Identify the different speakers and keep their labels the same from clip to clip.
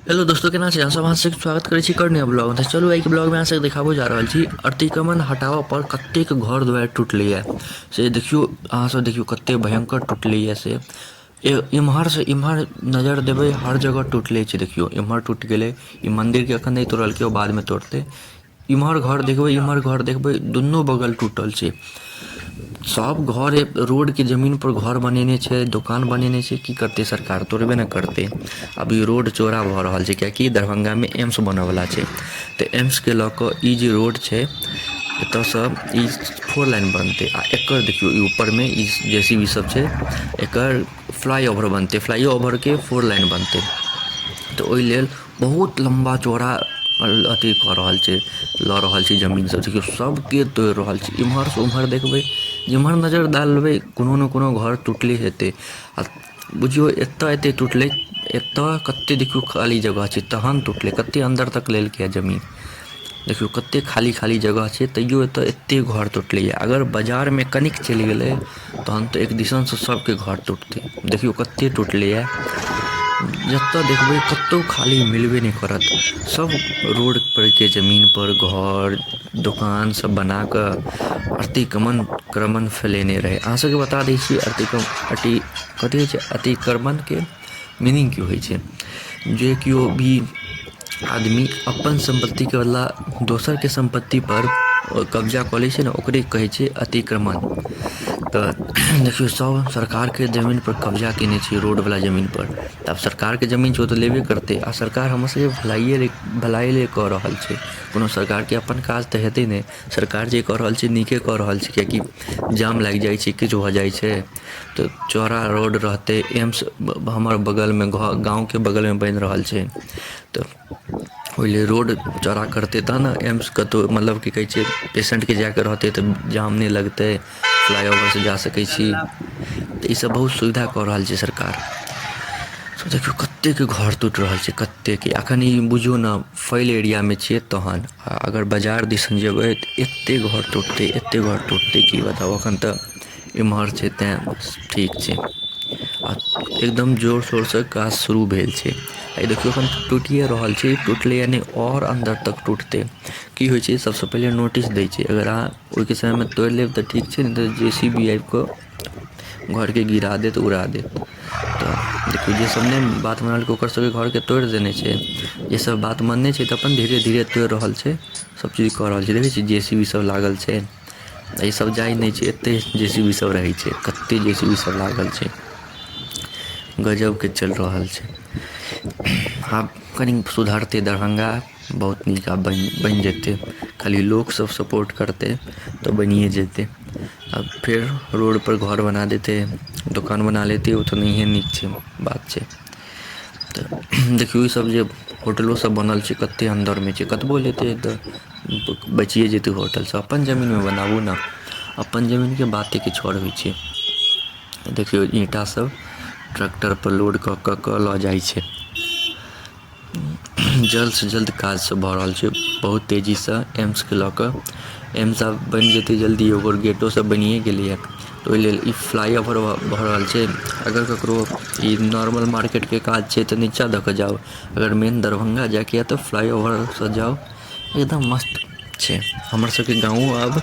Speaker 1: Hello दोस्तों, केना छै? अहाँ सब हाथ से स्वागत करै छी करने ब्लॉग में। चलू एहि ब्लॉग में अहाँ से देखाबो जा रहल छी अतिक्रमण हटाबऽ पर कतेक घर दुआरि टूटलैए से देखियो। अहाँ सब देखियो कते भयंकर टूटलैए से इम्हर से इम्हर नजर देबै हर जगह टूटले छै। देखियो इम्हर टूट गेलै, ई मंदिर के अखन नहीं तोड़लकै, ओ बाद में तोड़तै। इम्हर घर देखबै, इम्हर घर देखबै, दुनू बगल टूटल छै। सब घर रोड के जमीन पर घर बनेने छै, दुकान बनेने छै। की करते सरकार? तोड़बे न करते। अभी रोड चौड़ा भऽ रहल छै कियाकि दरभंगा में एम्स बनऽवला छै। तऽ एम्स के लऽ कऽ ई जे रोड छै, एतऽसँ ई 4 लाइन बनतै। आ एकर देखियौ ई ऊपरमे ई JCB सब छै, एकर फ्लाईओवर बनतै। फ्लाईओवरके 4 लाइन बनतै। तऽ ओहि लेल बहुत लम्बा चौड़ा अथी कऽ रहल छै, लऽ रहल छै जमीन सब। देखियौ सबके तोड़ि रहल छै। इम्हरसँ उम्हर देखबै, जेम्हर नजर डालबै कोनो ने कोनो घर टूटले हेतै। आ बुझियौ एतऽ एते टूटलै, एतऽ कते देखियौ खाली जगह छै तहन टूटलै। कते अन्दर तक लेलकै जमीन, देखियौ कते खाली खाली जगह छै, तैयो एतऽ एते घर टूटलैए। अगर बाजारमे कनिक चलि गेलै तहन तऽ एक दिसनसँ सबके घर टूटतै। देखियौ कते टूटलैए। जतऽ देखबै कतहु खाली मिलबे नहि करत। सब रोड पर के जमीन पर घर दुकान सब बना कऽ अतिक्रमण फैलेने रहै। अहाँ सबके बता दै छी कथी होइ छै अतिक्रमणके मीनिंग की होइ छै। जे केओ भी आदमी अपन सम्पत्तिके बदला दोसरके सम्पत्ति पर कब्जा कऽ लै छै ने, ओकरे कहै छै अतिक्रमण। तऽ देखियौ सब सरकारके जमीन पर कब्जा केने छै, रोडवला जमीन पर। तऽ आब सरकारके जमीन छै, ओ तऽ लेबे करतै। आ सरकार हमर सबके भलाइए लेल कऽ रहल छै। कोनो सरकारके अपन काज तऽ हेतै नहि। सरकार जे कऽ रहल छै नीके कऽ रहल छै, किएकि जाम लागि जाइ छै, किछु भऽ जाइ छै। तऽ चौड़ा रोड रहतै। एम्स हमर बगलमे गाँवके बगलमे बनि रहल छै, तऽ ओहि लेल रोड चौड़ा करतै तहन ने एम्स कतहु मतलब की कहै छै पेशेंटके जायके रहतै तऽ जाम नहि लगतै, फ्लाइओवरसँ जा सकै छी। तऽ ईसब बहुत सुविधा कऽ रहल छै सरकार। तऽ देखियौ कतेक घर टूटि रहल छै, कतेक। एखन ई बुझियौ ने फैल एरियामे छियै तहन, अगर बाजार दिसन जेबै तऽ एतेक घर टूटतै, एतेक घर टूटतै कि बताउ। एखन तऽ एम्हर छै तेँ ठीक छै, आ एकदम जोर शोरसँ काज शुरू भेल छै। आ देखियौ एखन टूटिए रहल छै, टूटलैए नहि आओर अन्दर तक टूटतै। की होइ छै सबसँ पहिले नोटिस दै छै, अगर अहाँ ओहिके समयमे तोड़ि लेब तऽ ठीक छै, नहि तऽ JCB आबि कऽ घरके गिरा देत, उड़ा देत। तऽ देखियौ जे सब नहि बात मानलकै ओकर सबके घरके तोड़ि देने छै। जे सब बात मानने छै तऽ अपन धीरे धीरे तोड़ि रहल छै, सबचीज कऽ रहल छै। देखै छियै JCB सब लागल छै, ईसब जाइ नहि छै। एतेक JCB सब रहै छै, कतेक JCB सब लागल छै, गजबके चलि रहल छै। आब कनि सुधरतै दरभंगा, बहुत नीक आब बनि जेतै। खाली लोकसब सपोर्ट करतै तऽ बनिए जेतै। आब फेर रोडपर घर बना देतै, दोकान बना लेतै, ओ तऽ नहिए नीक छै बात छै। तऽ देखियौ ईसब जे होटलोसब बनल छै कतेक अन्दरमे छै, कतबो लेतै तऽ बचिए जेतै होटलसब। अपन जमीनमे बनाबू ने, अपन जमीनके बाते किछु आओर होइ छै। देखियौ ईंटासब ट्रैक्टरपर लोड कऽ कऽ लऽ जाइ छै। जल्दसँ जल्द काज सब भऽ रहल छै बहुत तेजीसँ एम्सके लऽ कऽ। एम्स आब बनि जेतै जल्दी, ओकर गेटो सब बनिए गेलैए। तऽ ओहि लेल ई फ्लाइओवर भऽ रहल छै। अगर ककरो ई नॉर्मल मार्केटके काज छै तऽ नीचाँ दऽ कऽ जाउ, अगर मेन दरभंगा जाइके यऽ तऽ फ्लाइओवरसँ जाउ, एकदम मस्त छै। हमरसभके गाँवो आब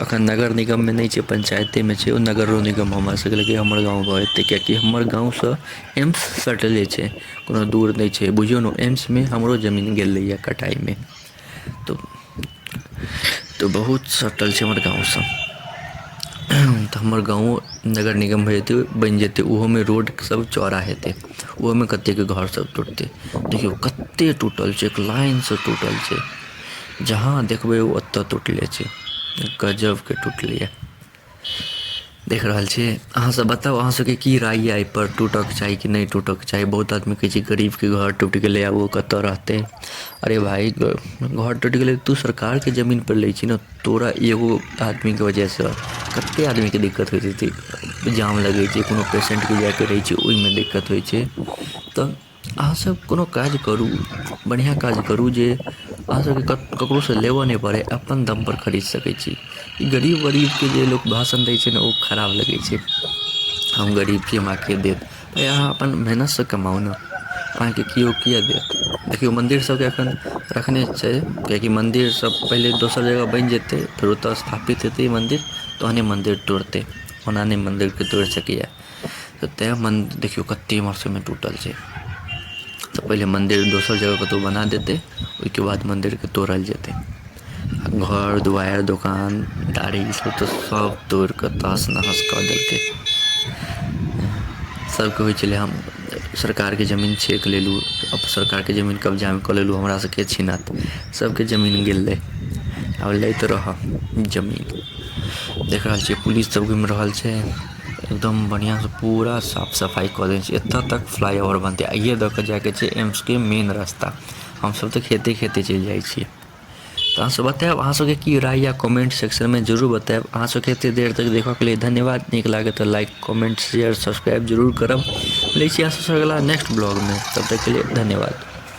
Speaker 1: एखन नगर निगममे नहि छै, पञ्चायतेमे छै। ओ नगरो निगम हमरासभके लगे हमर गाँव भऽ जेतै, किएकि हमर गाँवसँ एम्स सटले छै, कोनो दूर नहि छै। बुझियौ ने एम्समे हमरो जमीन गेलैए कटाइमे, तऽ बहुत सटल छै हमर गाँवसँ। तऽ हमर गाँवो नगर निगम भऽ जेतै, बनि जेतै, ओहोमे रोड सब चौड़ा हेतै, ओहोमे कतेकके घर सब टूटतै। देखियौ कतेक टूटल छै, एक लाइनसँ टूटल छै। जहाँ देखबै ओ ओतऽ टूटले छै, गजबके टूटलैए। देख रहल छियै। अहाँसब बताउ अहाँसबके की राय यऽ एहिपर, टूटऽके चाही कि नहि टूटऽके चाही? बहुत आदमी कहै छै गरीबके घर टूटि गेलै आब ओ कतऽ रहतै। अरे भाइ घर टूटि गेलै तू सरकारके जमीनपर लै छी ने, तोरा एगो आदमीके वजहसँ कतेक आदमीके दिक्कत होइत हेतै। जाम लगै छै, कोनो पेशेंटके जाइके रहै छै ओहिमे दिक्कत होइ छै। तऽ अहाँसब कोनो काज करू, बढ़िआँ काज करू जे अहाँसबके ककरोसँ लेबऽ नहि पड़ै, अपन दमपर खरीद सकै छी। ई गरीबके जे लोक भाषण दै छै ने ओ खराब लगै छै। हम गरीब छी हमरा के देत? भाइ अहाँ अपन मेहनतसँ कमाउ ने। अहाँके केओ किया देत। देखियौ मंदिर सबके एखन रखने छै, कियाकि मंदिर सब पहिले दोसर जगह बनि जेतै, फिर ओतऽ स्थापित हेतै मंदिर, तहने मंदिर तोड़तै, ओना नहि मंदिरके तोड़ि सकैए। तऽ तेँ देखियौ कतेक एम्हर सबमे टूटल छै। तऽ पहिले मंदिर दोसर जगह कतहु बना देतै, ओहिके बाद मंदिरके तोड़ल जेतै। घर दुआरि दोकानदारी सब तऽ सब तोड़ि कऽ तहस नहस कऽ देलकै। सबके होइ छलै हम सरकारके ज़मीन छीनि लेलहुँ, अब सरकारके ज़मीन कब्जामे कऽ लेलहुँ, हमरासँ के छीनत। सबके ज़मीन गेलै, आब लैत रहऽ जमीन। देख रहल छियै पुलिस सब घुमि रहल छै, एकदम बढ़िआँसँ पूरा साफ सफाइ कऽ देने छै। एतऽ तक फ्लाईओवर बनतै, आइए दऽ कऽ जायके छै एम्सके मेन रास्ता। हमसब तऽ खेते खेते चलि जाइ छियै। तऽ अहाँसब बतायब अहाँसबके की राय या कमेंट सेक्शनमे जरूर बतायब। अहाँसबके एतेक देर तक देखऽके लेल धन्यवाद। नीक लागत तऽ लाइक कमेंट शेयर सब्सक्राइब जरूर करब। मिलै छी अहाँसबसँ अगिला नेक्स्ट ब्लॉगमे, तब तक के लिए धन्यवाद।